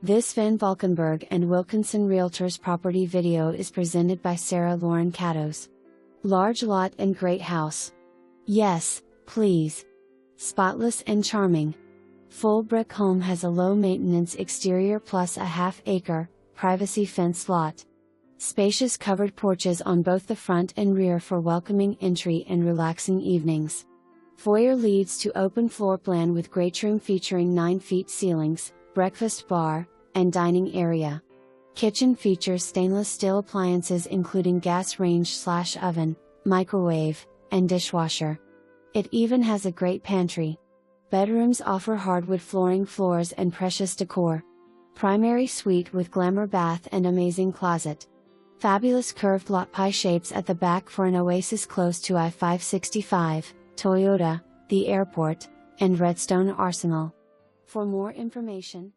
This Valkenburgh and Wilkinson Realtors property video is presented by Sarah Lauren Catos. Large lot and great house. Yes, please. Spotless and charming. Full brick home has a low maintenance exterior plus a half-acre, privacy fenced lot. Spacious covered porches on both the front and rear for welcoming entry and relaxing evenings. Foyer leads to open floor plan with greatroom featuring 9-feet ceilings, breakfast bar, and dining area. Kitchen features stainless steel appliances including gas range/oven, microwave, and dishwasher. It even has a great pantry. Bedrooms offer hardwood flooring, floors, and precious decor. Primary suite with glamour bath and amazing closet. Fabulous curved lot pie shapes at the back for an oasis close to I-565, Toyota, the airport, and Redstone Arsenal. For more information,